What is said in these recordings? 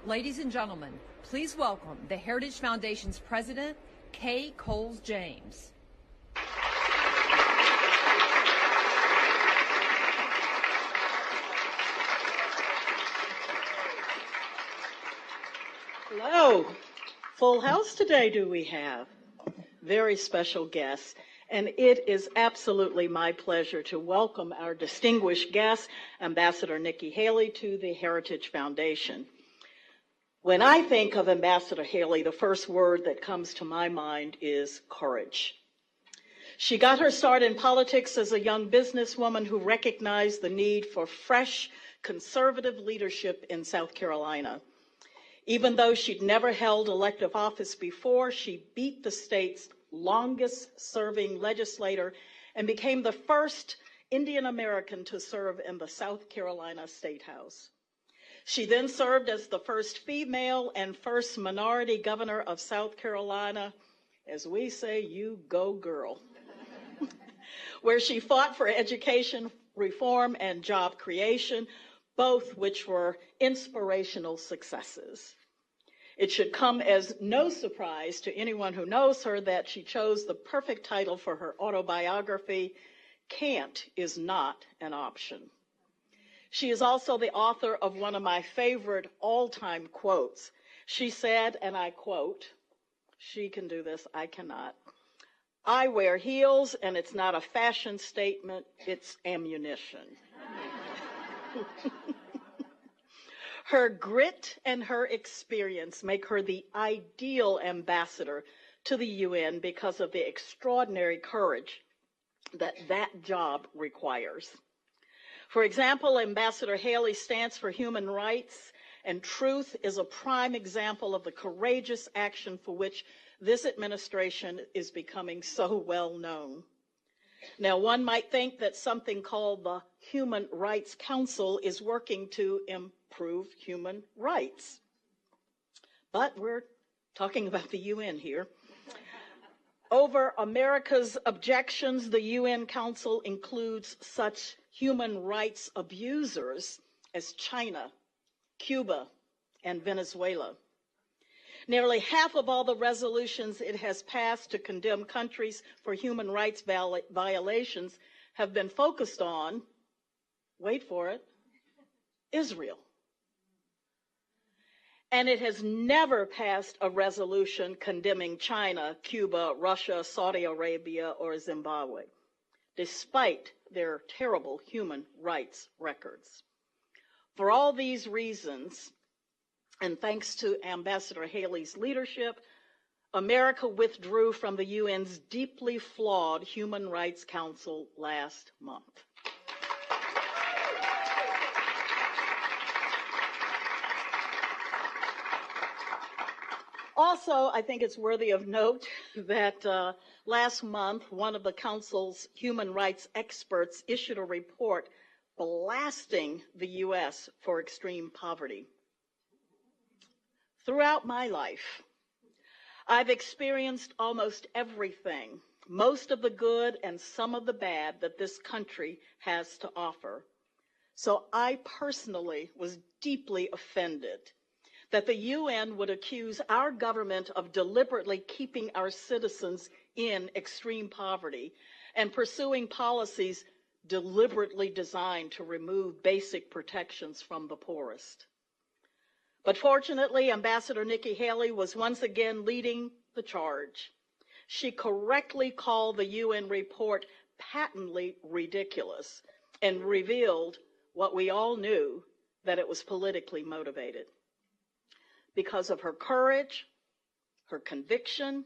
Ladies and gentlemen, please welcome the Heritage Foundation's president, Kay Coles James. Hello. Full house today do we have. Very special guests. And it is absolutely my pleasure to welcome our distinguished guest, Ambassador Nikki Haley, to the Heritage Foundation. When I think of Ambassador Haley, the first word that comes to my mind is courage. She got her start in politics as a young businesswoman who recognized the need for fresh, conservative leadership in South Carolina. Even though she'd never held elective office before, she beat the state's longest-serving legislator and became the first Indian American to serve in the South Carolina State House. She then served as the first female and first minority governor of South Carolina. As we say, you go girl. Where she fought for education reform and job creation, both which were inspirational successes. It should come as no surprise to anyone who knows her that she chose the perfect title for her autobiography, Can't Is Not an Option. She is also the author of one of my favorite all-time quotes. She said, and I quote, she can do this, I cannot, "I wear heels and it's not a fashion statement, it's ammunition." Her grit and her experience make her the ideal ambassador to the UN because of the extraordinary courage that job requires. For example, Ambassador Haley stands for human rights, and truth is a prime example of the courageous action for which this administration is becoming so well known. Now, one might think that something called the Human Rights Council is working to improve human rights. But we're talking about the UN here. Over America's objections, the UN Council includes such human rights abusers as China, Cuba, and Venezuela. Nearly half of all the resolutions it has passed to condemn countries for human rights violations have been focused on, wait for it, Israel. And it has never passed a resolution condemning China, Cuba, Russia, Saudi Arabia, or Zimbabwe, despite their terrible human rights records. For all these reasons, and thanks to Ambassador Haley's leadership, America withdrew from the UN's deeply flawed Human Rights Council last month. Also, I think it's worthy of note that last month, one of the Council's human rights experts issued a report blasting the U.S. for extreme poverty. Throughout my life, I've experienced almost everything, most of the good and some of the bad that this country has to offer. So I personally was deeply offended that the UN would accuse our government of deliberately keeping our citizens in extreme poverty and pursuing policies deliberately designed to remove basic protections from the poorest. But fortunately, Ambassador Nikki Haley was once again leading the charge. She correctly called the UN report patently ridiculous and revealed what we all knew, that it was politically motivated. Because of her courage, her conviction,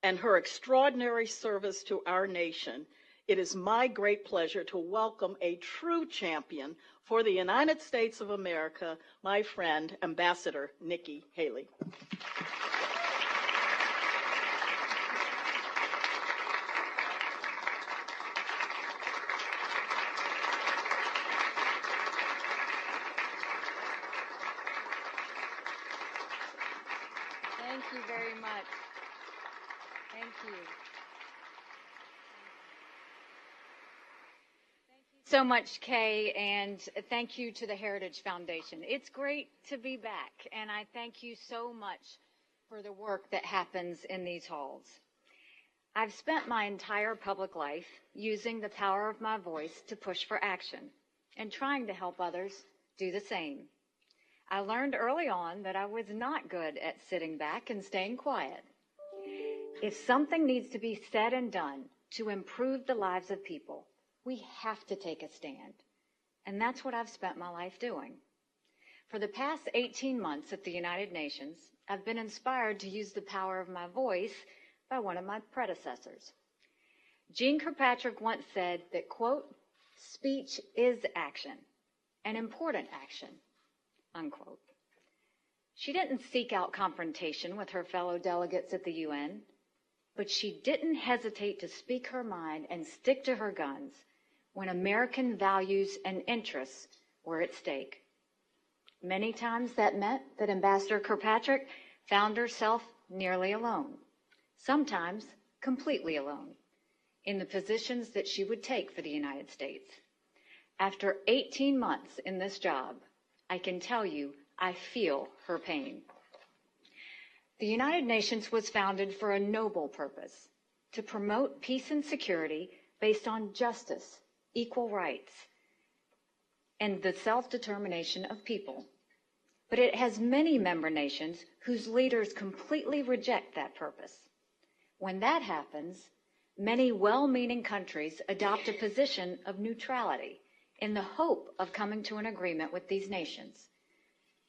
and her extraordinary service to our nation, it is my great pleasure to welcome a true champion for the United States of America, my friend, Ambassador Nikki Haley. Thank you very much. Thank you. so much, Kay, and thank you to the Heritage Foundation. It's great to be back, and I thank you so much for the work that happens in these halls. I've spent my entire public life using the power of my voice to push for action and trying to help others do the same. I learned early on that I was not good at sitting back and staying quiet. If something needs to be said and done to improve the lives of people, we have to take a stand. And that's what I've spent my life doing. For the past 18 months at the United Nations, I've been inspired to use the power of my voice by one of my predecessors. Jeane Kirkpatrick once said that, quote, "Speech is action, an important action," unquote. She didn't seek out confrontation with her fellow delegates at the UN, but she didn't hesitate to speak her mind and stick to her guns when American values and interests were at stake. Many times that meant that Ambassador Kirkpatrick found herself nearly alone, sometimes completely alone, in the positions that she would take for the United States. After 18 months in this job, I can tell you I feel her pain. The United Nations was founded for a noble purpose, to promote peace and security based on justice, equal rights, and the self-determination of people. But it has many member nations whose leaders completely reject that purpose. When that happens, many well-meaning countries adopt a position of neutrality in the hope of coming to an agreement with these nations.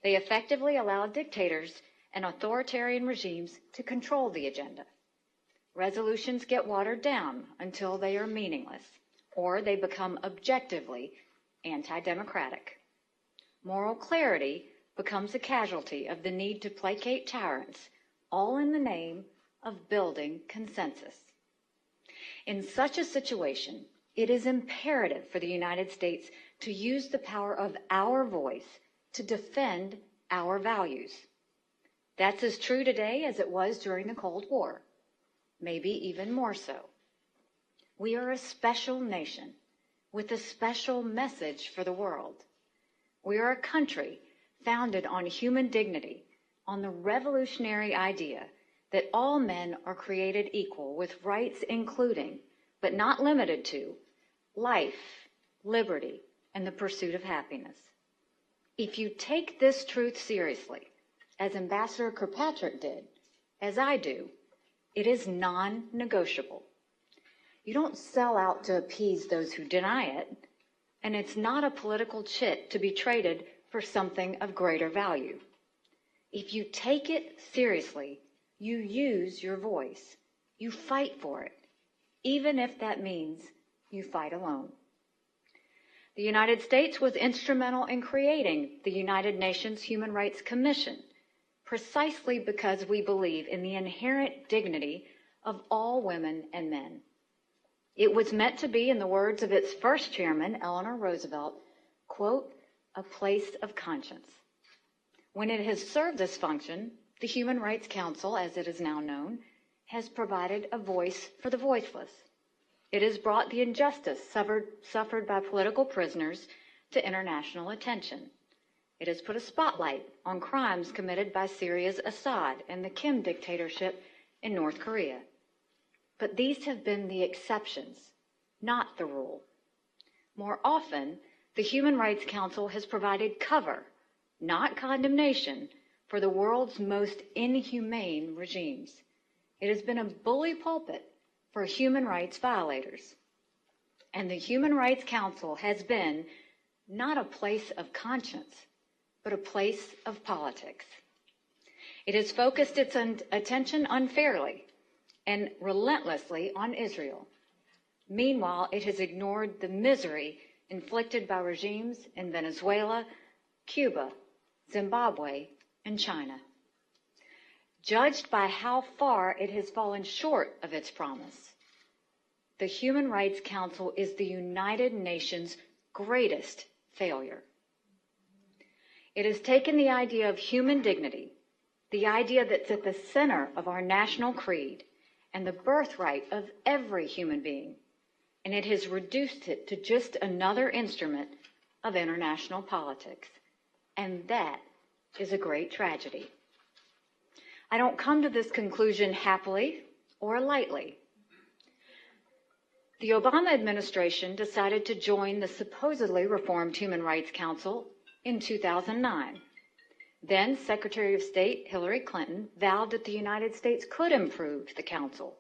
They effectively allow dictators and authoritarian regimes to control the agenda. Resolutions get watered down until they are meaningless, or they become objectively anti-democratic. Moral clarity becomes a casualty of the need to placate tyrants, all in the name of building consensus. In such a situation, it is imperative for the United States to use the power of our voice to defend our values. That's as true today as it was during the Cold War, maybe even more so. We are a special nation with a special message for the world. We are a country founded on human dignity, on the revolutionary idea that all men are created equal with rights including, but not limited to, life, liberty, and the pursuit of happiness. If you take this truth seriously, as Ambassador Kirkpatrick did, as I do, it is non-negotiable. You don't sell out to appease those who deny it, and it's not a political chit to be traded for something of greater value. If you take it seriously, you use your voice. You fight for it, even if that means you fight alone. The United States was instrumental in creating the United Nations Human Rights Commission, precisely because we believe in the inherent dignity of all women and men. It was meant to be, in the words of its first chairman, Eleanor Roosevelt, quote, "a place of conscience." When it has served this function, the Human Rights Council, as it is now known, has provided a voice for the voiceless. It has brought the injustice suffered by political prisoners to international attention. It has put a spotlight on crimes committed by Syria's Assad and the Kim dictatorship in North Korea. But these have been the exceptions, not the rule. More often, the Human Rights Council has provided cover, not condemnation, for the world's most inhumane regimes. It has been a bully pulpit for human rights violators. And the Human Rights Council has been not a place of conscience, but a place of politics. It has focused its attention unfairly and relentlessly on Israel. Meanwhile, it has ignored the misery inflicted by regimes in Venezuela, Cuba, Zimbabwe, and China. Judged by how far it has fallen short of its promise, the Human Rights Council is the United Nations' greatest failure. It has taken the idea of human dignity, the idea that's at the center of our national creed, and the birthright of every human being, and it has reduced it to just another instrument of international politics. And that is a great tragedy. I don't come to this conclusion happily or lightly. The Obama administration decided to join the supposedly reformed Human Rights Council in 2009. Then Secretary of State Hillary Clinton vowed that the United States could improve the council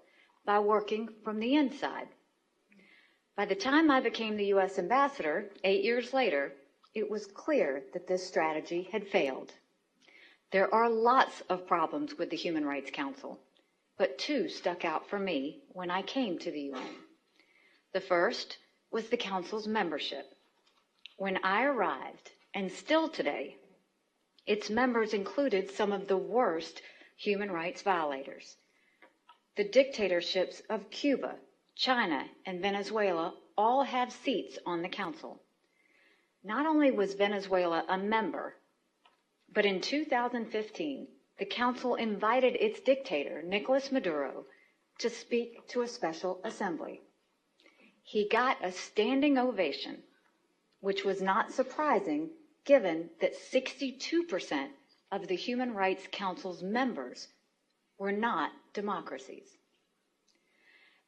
by working from the inside. By the time I became the U.S. ambassador, 8 years later, it was clear that this strategy had failed. There are lots of problems with the Human Rights Council, but two stuck out for me when I came to the UN. The first was the council's membership. When I arrived, and still today, its members included some of the worst human rights violators. The dictatorships of Cuba, China, and Venezuela all have seats on the council. Not only was Venezuela a member, but in 2015, the council invited its dictator, Nicolas Maduro, to speak to a special assembly. He got a standing ovation, which was not surprising given that 62% of the Human Rights Council's members were not democracies.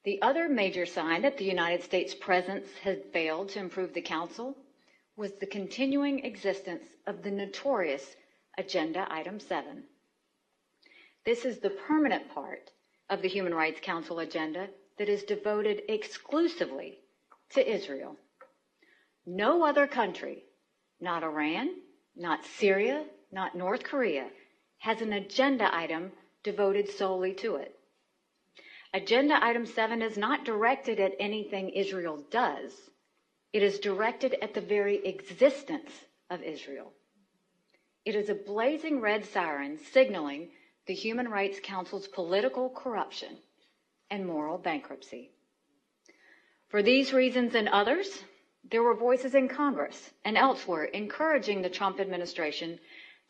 The other major sign that the United States' presence had failed to improve the Council was the continuing existence of the notorious Agenda Item 7. This is the permanent part of the Human Rights Council agenda that is devoted exclusively to Israel. No other country, not Iran, not Syria, not North Korea, has an agenda item devoted solely to it. Agenda Item 7 is not directed at anything Israel does. It is directed at the very existence of Israel. It is a blazing red siren signaling the Human Rights Council's political corruption and moral bankruptcy. For these reasons and others, there were voices in Congress and elsewhere encouraging the Trump administration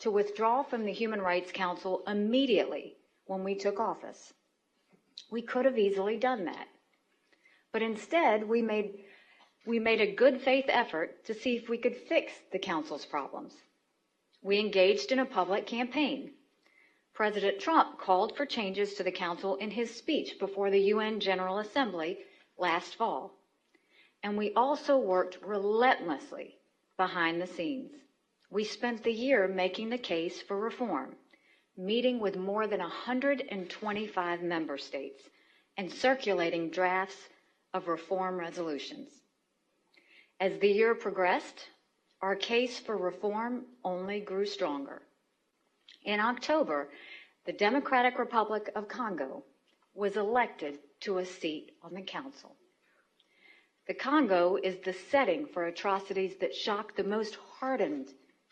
to withdraw from the Human Rights Council immediately when we took office. We could have easily done that. But instead, we made a good faith effort to see if we could fix the Council's problems. We engaged in a public campaign. President Trump called for changes to the Council in his speech before the UN General Assembly last fall. And we also worked relentlessly behind the scenes. We spent the year making the case for reform, meeting with more than 125 member states and circulating drafts of reform resolutions. As the year progressed, our case for reform only grew stronger. In October, the Democratic Republic of Congo was elected to a seat on the Council. The Congo is the setting for atrocities that shock the most hardened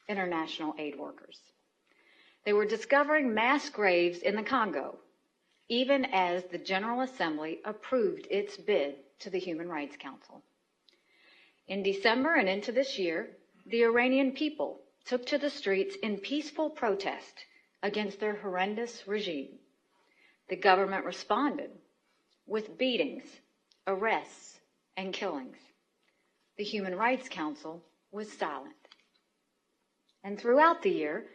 international aid workers. They were discovering mass graves in the Congo, even as the General Assembly approved its bid to the Human Rights Council. In December and into this year, the Iranian people took to the streets in peaceful protest against their horrendous regime. The government responded with beatings, arrests, and killings. The Human Rights Council was silent. And throughout the year,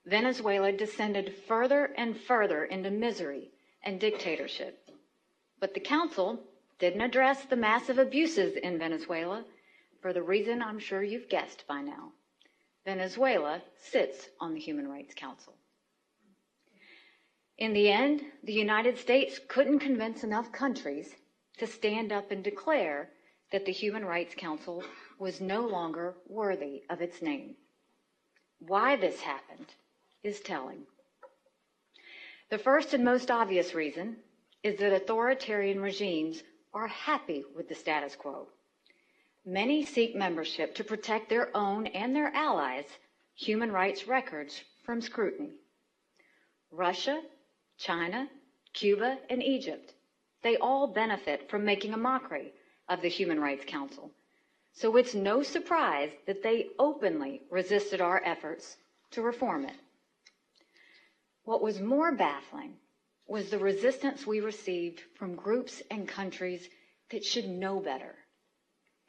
Venezuela descended further and further into misery and dictatorship. But the Council didn't address the massive abuses in Venezuela for the reason I'm sure you've guessed by now. Venezuela sits on the Human Rights Council. In the end, the United States couldn't convince enough countries to stand up and declare that the Human Rights Council was no longer worthy of its name. Why this happened is telling. The first and most obvious reason is that authoritarian regimes are happy with the status quo. Many seek membership to protect their own and their allies' human rights records from scrutiny. Russia, China, Cuba, and Egypt, they all benefit from making a mockery of the Human Rights Council. So it's no surprise that they openly resisted our efforts to reform it. What was more baffling was the resistance we received from groups and countries that should know better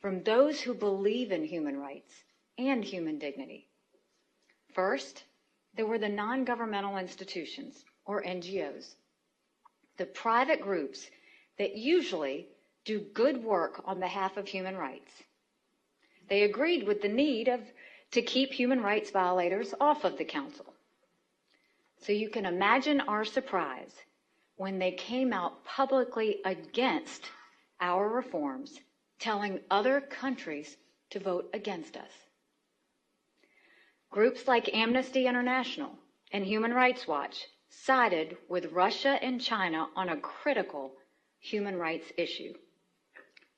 from those who believe in human rights and human dignity. First, there were the non-governmental institutions, or NGOs, the private groups that usually do good work on behalf of human rights. They agreed with the need to keep human rights violators off of the council. So you can imagine our surprise when they came out publicly against our reforms, telling other countries to vote against us. Groups like Amnesty International and Human Rights Watch sided with Russia and China on a critical human rights issue.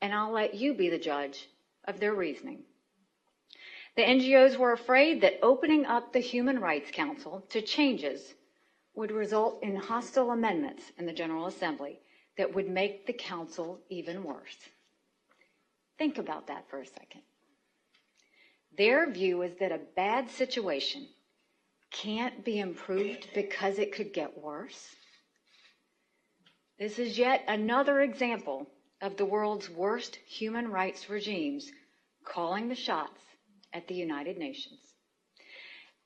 And I'll let you be the judge of their reasoning. The NGOs were afraid that opening up the Human Rights Council to changes would result in hostile amendments in the General Assembly that would make the council even worse. Think about that for a second. Their view is that a bad situation can't be improved because it could get worse. This is yet another example of the world's worst human rights regimes calling the shots at the United Nations.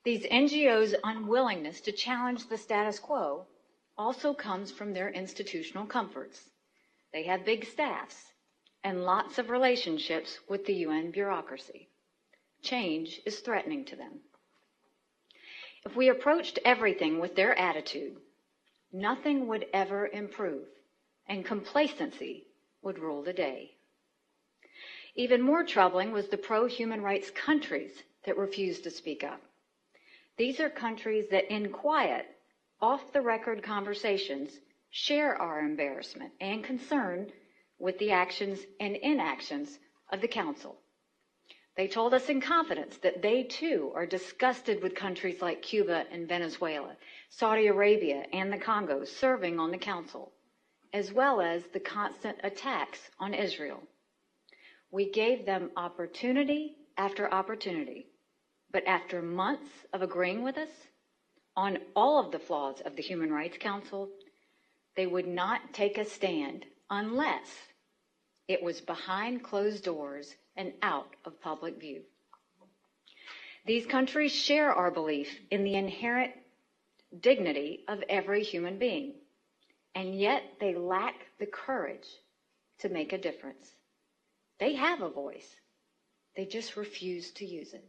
These NGOs' unwillingness to challenge the status quo also comes from their institutional comforts. They have big staffs and lots of relationships with the UN bureaucracy. Change is threatening to them. If we approached everything with their attitude, nothing would ever improve, and complacency would rule the day. Even more troubling was the pro-human rights countries that refused to speak up. These are countries that, in quiet, off-the-record conversations, share our embarrassment and concern with the actions and inactions of the Council. They told us in confidence that they, too, are disgusted with countries like Cuba and Venezuela, Saudi Arabia, and the Congo serving on the Council, as well as the constant attacks on Israel. We gave them opportunity after opportunity, but after months of agreeing with us on all of the flaws of the Human Rights Council, they would not take a stand unless it was behind closed doors and out of public view. These countries share our belief in the inherent dignity of every human being, and yet they lack the courage to make a difference. They have a voice. They just refuse to use it.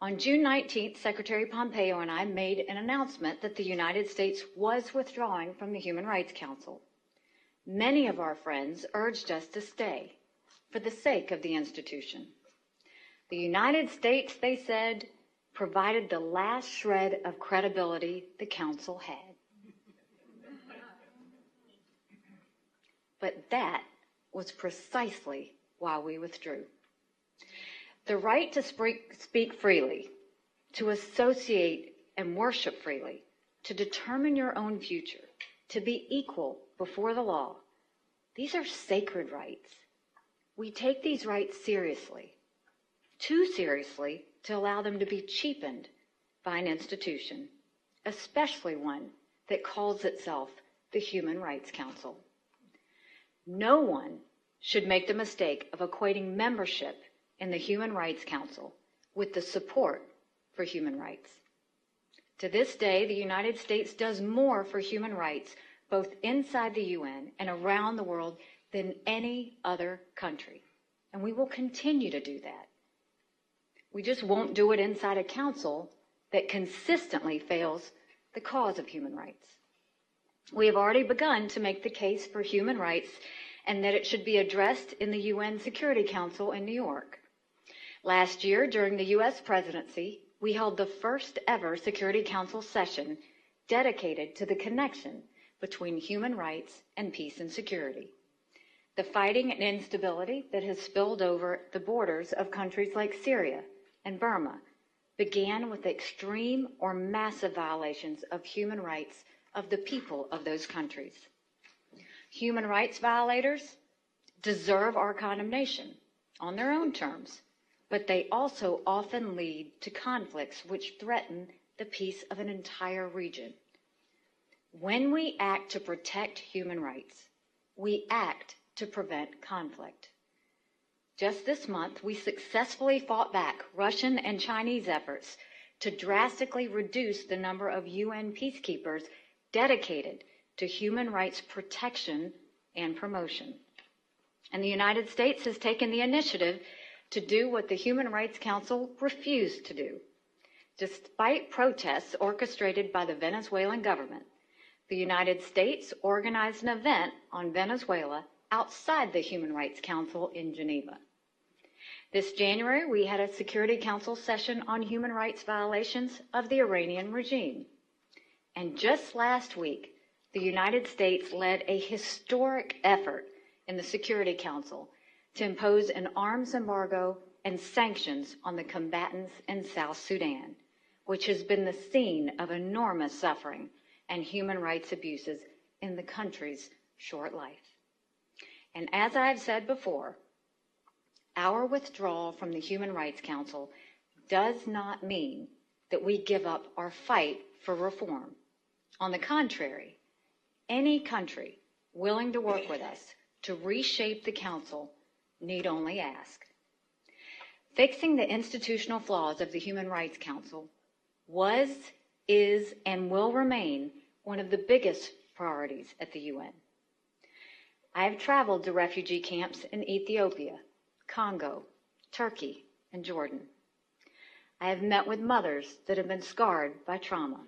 On June 19th, Secretary Pompeo and I made an announcement that the United States was withdrawing from the Human Rights Council. Many of our friends urged us to stay for the sake of the institution. The United States, they said, provided the last shred of credibility the Council had. But that was precisely why we withdrew. The right to speak freely, to associate and worship freely, to determine your own future, to be equal before the law, these are sacred rights. We take these rights seriously, too seriously to allow them to be cheapened by an institution, especially one that calls itself the Human Rights Council. No one should make the mistake of equating membership in the Human Rights Council with the support for human rights. To this day, the United States does more for human rights, both inside the UN and around the world, than any other country. And we will continue to do that. We just won't do it inside a council that consistently fails the cause of human rights. We have already begun to make the case for human rights and that it should be addressed in the UN Security Council in New York. Last year, during the U.S. presidency, we held the first ever Security Council session dedicated to the connection between human rights and peace and security. The fighting and instability that has spilled over the borders of countries like Syria and Burma began with extreme or massive violations of human rights of the people of those countries. Human rights violators deserve our condemnation on their own terms, but they also often lead to conflicts which threaten the peace of an entire region. When we act to protect human rights, we act to prevent conflict. Just this month, we successfully fought back Russian and Chinese efforts to drastically reduce the number of UN peacekeepers dedicated to human rights protection and promotion. And the United States has taken the initiative to do what the Human Rights Council refused to do. Despite protests orchestrated by the Venezuelan government, the United States organized an event on Venezuela outside the Human Rights Council in Geneva. This January, we had a Security Council session on human rights violations of the Iranian regime. And just last week, the United States led a historic effort in the Security Council to impose an arms embargo and sanctions on the combatants in South Sudan, which has been the scene of enormous suffering and human rights abuses in the country's short life. And as I have said before, our withdrawal from the Human Rights Council does not mean that we give up our fight for reform. On the contrary, any country willing to work with us to reshape the Council need only ask. Fixing the institutional flaws of the Human Rights Council was, is, and will remain one of the biggest priorities at the UN. I have traveled to refugee camps in Ethiopia, Congo, Turkey, and Jordan. I have met with mothers that have been scarred by trauma.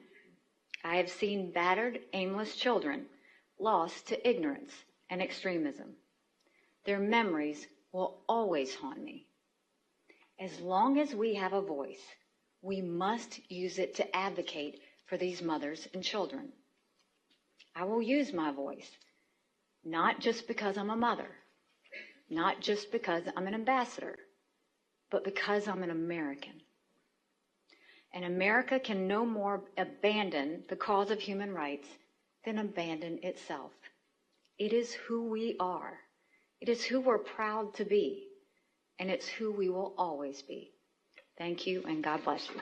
I have seen battered, aimless children lost to ignorance and extremism. Their memories will always haunt me. As long as we have a voice, we must use it to advocate for these mothers and children. I will use my voice, not just because I'm a mother, not just because I'm an ambassador, but because I'm an American. And America can no more abandon the cause of human rights than abandon itself. It is who we are. It is who we're proud to be. And it's who we will always be. Thank you, and God bless you.